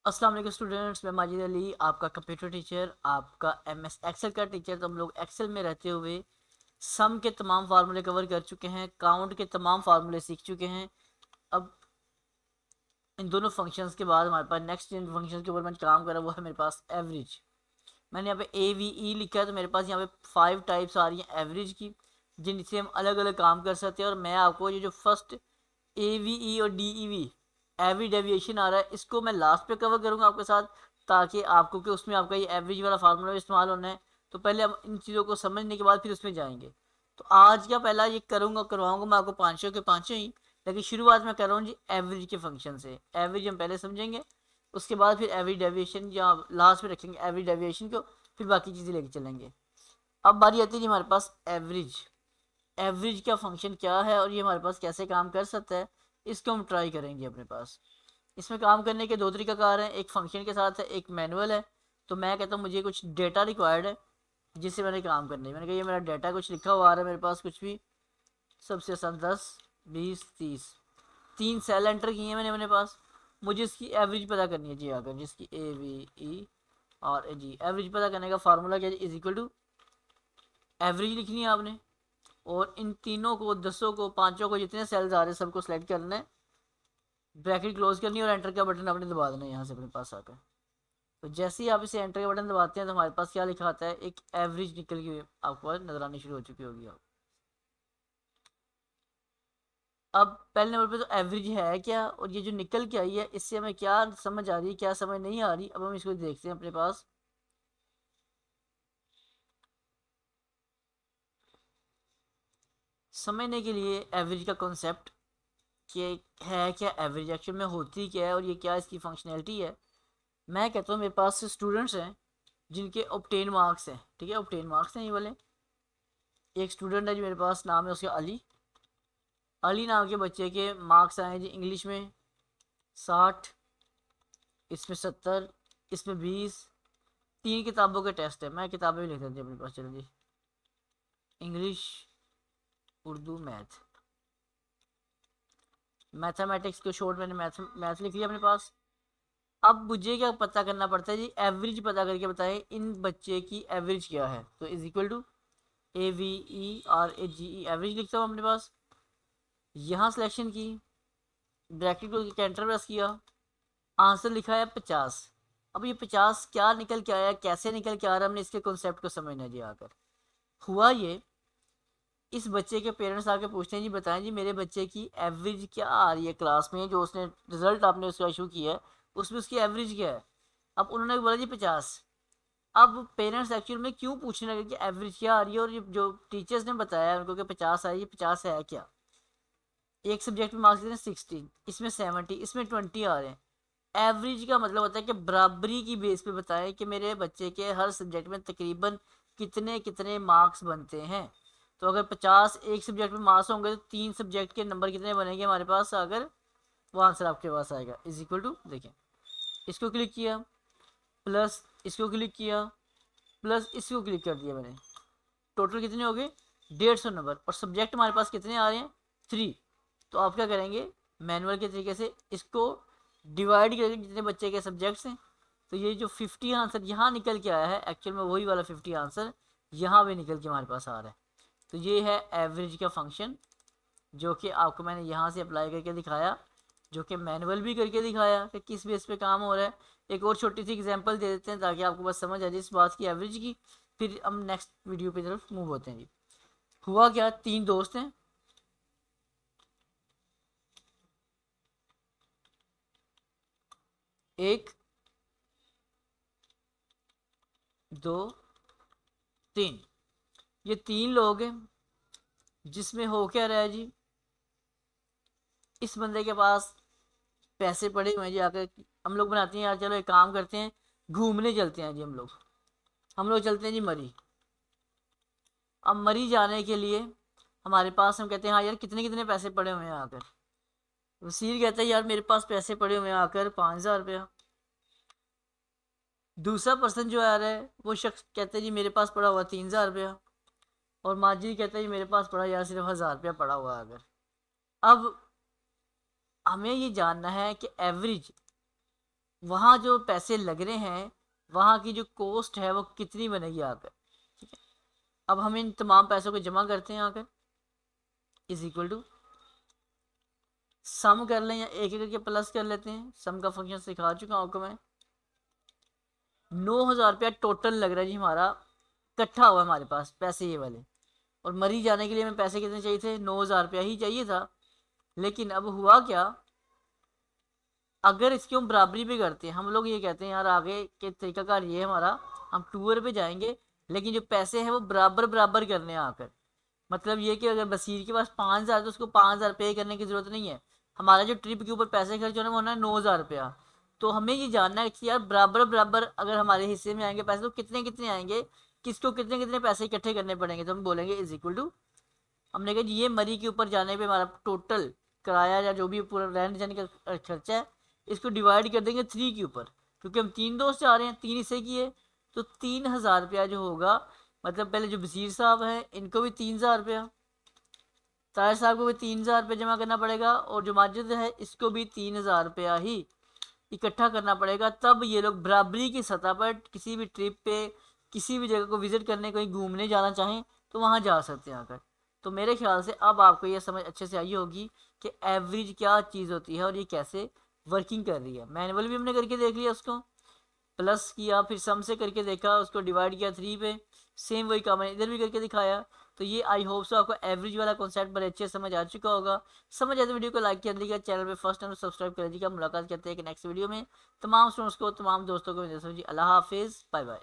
अस्सलाम वालेकुम स्टूडेंट्स, मैं माजिद अली आपका कंप्यूटर टीचर, आपका एमएस एक्सेल का टीचर। तो हम लोग एक्सेल में रहते हुए सम के तमाम फार्मूले कवर कर चुके हैं, काउंट के तमाम फार्मूले सीख चुके हैं। अब इन दोनों फंक्शंस के बाद हमारे पास नेक्स्ट जिन फंक्शंस के ऊपर मैंने काम करा वो है मेरे पास एवरेज। मैंने यहाँ पे AVE लिखा है, तो मेरे पास यहाँ पे 5 टाइप्स आ रही हैं एवरेज की, जिनसे हम अलग अलग काम कर सकते हैं। और मैं आपको ये जो फर्स्ट AVE और DEV एवरेज डेविएशन आ रहा है, इसको मैं लास्ट पे कवर करूँगा आपके साथ, ताकि आपको कि उसमें आपका ये एवरेज वाला फार्मूला इस्तेमाल होना है। तो पहले हम इन चीज़ों को समझने के बाद फिर उसमें जाएंगे। तो आज का पहला ये करवाऊँगा मैं आपको 500 के 500 ही, लेकिन शुरुआत में कर रहा हूँ जी एवरेज के फंक्शन से। एवरेज हम पहले समझेंगे, उसके बाद फिर एवरेज डेविएशन या लास्ट में रखेंगे एवरेज डेविएशन को, फिर बाकी चीज़ें लेके चलेंगे। अब बारी आती है जी हमारे पास एवरेज। एवरेज का फंक्शन क्या है और ये हमारे पास कैसे काम कर सकता है, इसको हम ट्राई करेंगे अपने पास। इसमें काम करने के दो तरीकाकार हैं, एक फंक्शन के साथ है, एक मैनुअल है। तो मैं कहता हूँ मुझे कुछ डेटा रिक्वायर्ड है जिससे मैंने काम करना है। मैंने कहा ये मेरा डेटा कुछ लिखा हुआ आ रहा है मेरे पास, कुछ भी सबसे आसान 10 20 30 तीन सेल एंटर किए हैं मैंने अपने पास। मुझे इसकी एवरेज पता करनी है जी, आकर जिसकी AVE और जी एवरेज पता करने का फार्मूला क्या है, इज इक्वल टू एवरेज लिखनी है आपने। और इन तीनों को, दसों को, पांचों को, जितने सेल्स आ रहे हैं सबको सेलेक्ट करना है, ब्रैकेट क्लोज करनी है और एंटर का बटन आपने दबा देना है यहाँ से अपने पास आकर। तो जैसे ही आप इसे एंटर का बटन दबाते हैं तो हमारे पास क्या लिखा आता है, एक एवरेज निकल के आपको नजर आनी शुरू हो चुकी होगी। आप अब पहले नंबर पे तो एवरेज है क्या, और ये जो निकल के आई है इससे हमें क्या समझ आ रही है, क्या समझ नहीं आ रही, अब हम इसको देखते हैं अपने पास। समझने के लिए एवरेज का कॉन्सेप्ट कि है क्या, एवरेज एक्चुअल में होती क्या है और ये क्या इसकी फंक्शनैलिटी है। मैं कहता हूँ मेरे पास स्टूडेंट्स हैं जिनके ऑब्टेन मार्क्स हैं, ठीक है, ऑब्टेन मार्क्स हैं ये वाले। एक स्टूडेंट है जो मेरे पास, नाम है उसका अली। अली नाम के बच्चे के मार्क्स आए जी इंग्लिश में 60, इसमें 70, इसमें 20। तीन किताबों के टेस्ट है, मैं किताबें भी लिख देती हूँ अपने पास, चलो जी। इंग्लिश, उर्दू, मैथ, मैथमेटिक्स को शॉर्ट मैंने मैथ लिख लिया अपने पास। अब मुझे क्या पता करना पड़ता है जी, एवरेज पता करके बताएं इन बच्चे की एवरेज क्या है। तो is equal to AVERAGE average लिखता हूँ अपने पास। यहाँ सिलेक्शन की, ब्रैकेट को एंटर प्रेस किया, आंसर लिखा है 50। अब ये 50 क्या निकल के आया, कैसे निकल के आ रहा है, हमने इसके कॉन्सेप्ट को समझना जी। आकर हुआ ये, इस बच्चे के पेरेंट्स आके पूछते हैं जी बताएं जी मेरे बच्चे की एवरेज क्या आ रही है क्लास में, जो उसने रिजल्ट आपने उसका इशू किया है उसमें उसकी एवरेज क्या है। अब उन्होंने बोला जी 50। अब पेरेंट्स एक्चुअल में क्यों पूछने लगे कि एवरेज क्या आ रही है, और ये जो टीचर्स ने बताया उनको कि 50 आई, ये 50 है क्या। एक सब्जेक्ट में मार्क्स देते हैं 16, इसमें 70, इसमें 20 आ रहे हैं। एवरेज का मतलब होता है कि बराबरी की बेस पे बताएं कि मेरे बच्चे के हर सब्जेक्ट में तकरीबन कितने कितने मार्क्स बनते हैं। तो अगर 50 एक सब्जेक्ट में मार्क्स होंगे तो तीन सब्जेक्ट के नंबर कितने बनेंगे हमारे पास, अगर वो आंसर आपके पास आएगा। इज इक्वल टू, देखें, इसको क्लिक किया, प्लस इसको क्लिक किया, प्लस इसको क्लिक कर दिया मैंने, टोटल कितने हो गए 150 नंबर। और सब्जेक्ट हमारे पास कितने आ रहे हैं 3। तो आप क्या करेंगे, मैनुअल के तरीके से इसको डिवाइड करेंगे जितने बच्चे के सब्जेक्ट्स हैं। तो ये जो 50 आंसर यहाँ निकल के आया है, एक्चुअल में वही वाला 50 आंसर यहाँ भी निकल के हमारे पास आ रहा है। तो ये है एवरेज का फंक्शन, जो कि आपको मैंने यहाँ से अप्लाई करके दिखाया, जो कि मैनुअल भी करके दिखाया कि किस बेस पे काम हो रहा है। एक और छोटी सी एग्जांपल दे देते हैं ताकि आपको बस समझ आ जाए इस बात की, एवरेज की। फिर हम नेक्स्ट वीडियो की तरफ मूव होते हैं जी। हुआ क्या, तीन दोस्त हैं, एक, दो, तीन। ये तीन लोग हैं, जिसमें हो क्या रहा है जी, इस बंदे के पास पैसे पड़े हुए हैं जी। आकर हम लोग बनाते हैं यार, चलो एक काम करते हैं, घूमने चलते हैं जी। हम लोग चलते हैं जी मरी। अब मरी जाने के लिए हमारे पास, हम कहते हैं हाँ यार कितने कितने पैसे पड़े हुए हैं आकर। वसीर कहता है यार मेरे पास पैसे पड़े हुए हैं आकर 5,000 रुपया। दूसरा पर्सन जो आ रहा है वो शख्स कहता है जी मेरे पास पड़ा हुआ 3,000 रुपया। और माजिद कहता है जी मेरे पास पड़ा यार सिर्फ 1,000 रुपया पड़ा हुआ अगर। अब हमें ये जानना है कि एवरेज वहाँ जो पैसे लग रहे हैं, वहाँ की जो कॉस्ट है वो कितनी बनेगी आकर। ठीक है, अब हम इन तमाम पैसों को जमा करते हैं आकर, इज इक्वल टू सम कर लें या एक एक करके प्लस कर लेते हैं। सम का फंक्शन सिखा चुका हूँ आपको मैं। 9,000 रुपया टोटल लग रहा है जी हमारा, इकट्ठा हुआ हमारे पास पैसे ये वाले। और मरी जाने के लिए हमें पैसे कितने चाहिए थे? 9,000 रुपया ही चाहिए था। लेकिन अब हुआ क्या, अगर इसकी हम बराबरी भी करते हैं, हम लोग ये कहते हैं यार आगे के तरीकाकार ये हमारा, हम टूर पे जाएंगे लेकिन जो पैसे हैं वो बराबर बराबर करने आकर। मतलब ये कि अगर बसीर के पास 5,000 तो उसको 5,000 पे करने की जरूरत नहीं है। हमारा जो ट्रिप के ऊपर पैसे खर्च होना वो होना है 9,000 रुपया। तो हमें ये जानना है कि यार बराबर बराबर अगर हमारे हिस्से में आएंगे पैसे तो कितने कितने आएंगे, किसको कितने कितने पैसे इकट्ठे करने पड़ेंगे। तो हम बोलेंगे इज इक्वल टू, हमने कहा जी ये मरी के ऊपर जाने पे हमारा टोटल किराया या जो भी पूरा रहने जाने का खर्चा है, इसको डिवाइड कर देंगे 3 के ऊपर, क्योंकि हम 3 दोस्त जा रहे हैं, 3 हिस्से किए। तो 3,000 रुपया जो होगा, मतलब पहले जो वजीर साहब हैं इनको भी 3,000 रुपया, ताहिर साहब को भी 3,000 रुपया जमा करना पड़ेगा, और जो माजिद है इसको भी 3,000 रुपया ही इकट्ठा करना पड़ेगा। तब ये लोग बराबरी की सतह पर किसी भी ट्रिप पे, किसी भी जगह को विजिट करने, कहीं घूमने जाना चाहें तो वहाँ जा सकते हैं आकर। तो मेरे ख्याल से अब आपको ये समझ अच्छे से आई होगी कि एवरेज क्या चीज़ होती है और ये कैसे वर्किंग कर रही है। मैनुअल भी हमने करके देख लिया, उसको प्लस किया, फिर सम से करके देखा, उसको डिवाइड किया 3 पे, सेम वही काम मैंने इधर भी करके दिखाया। तो ये आई होप सो आपको एवरेज वाला कॉन्सेप्ट बड़े अच्छे समझ आ चुका होगा। समझ आए तो वीडियो को लाइक कर दीजिएगा, चैनल पे फर्स्ट टाइम सब्सक्राइब कर दीजिएगा। मुलाकात करते हैं एक नेक्स्ट वीडियो में। तमाम स्टूडेंट्स को, तमाम दोस्तों को अल्लाह हाफिज़, बाय बाय।